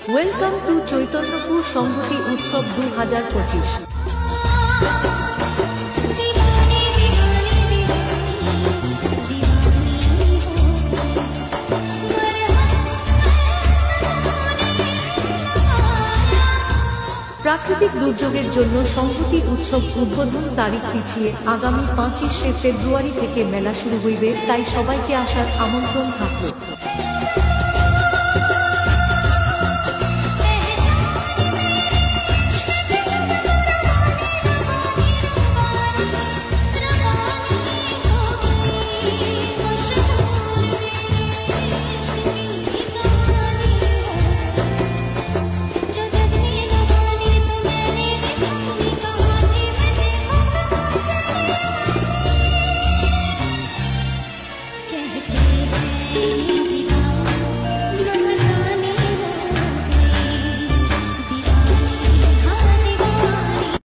Welcome to Chaitanyapur সংহতি উৎসব 2025। প্রাকৃতিক দুর্যোগের জন্য সংহতি উৎসব উদ্বোধন তারিখ পিছিয়ে আগামী 25শে ফেব্রুয়ারি থেকে মেলা শুরু হইবে, তাই সবাইকে আসার আমন্ত্রণ থাকল।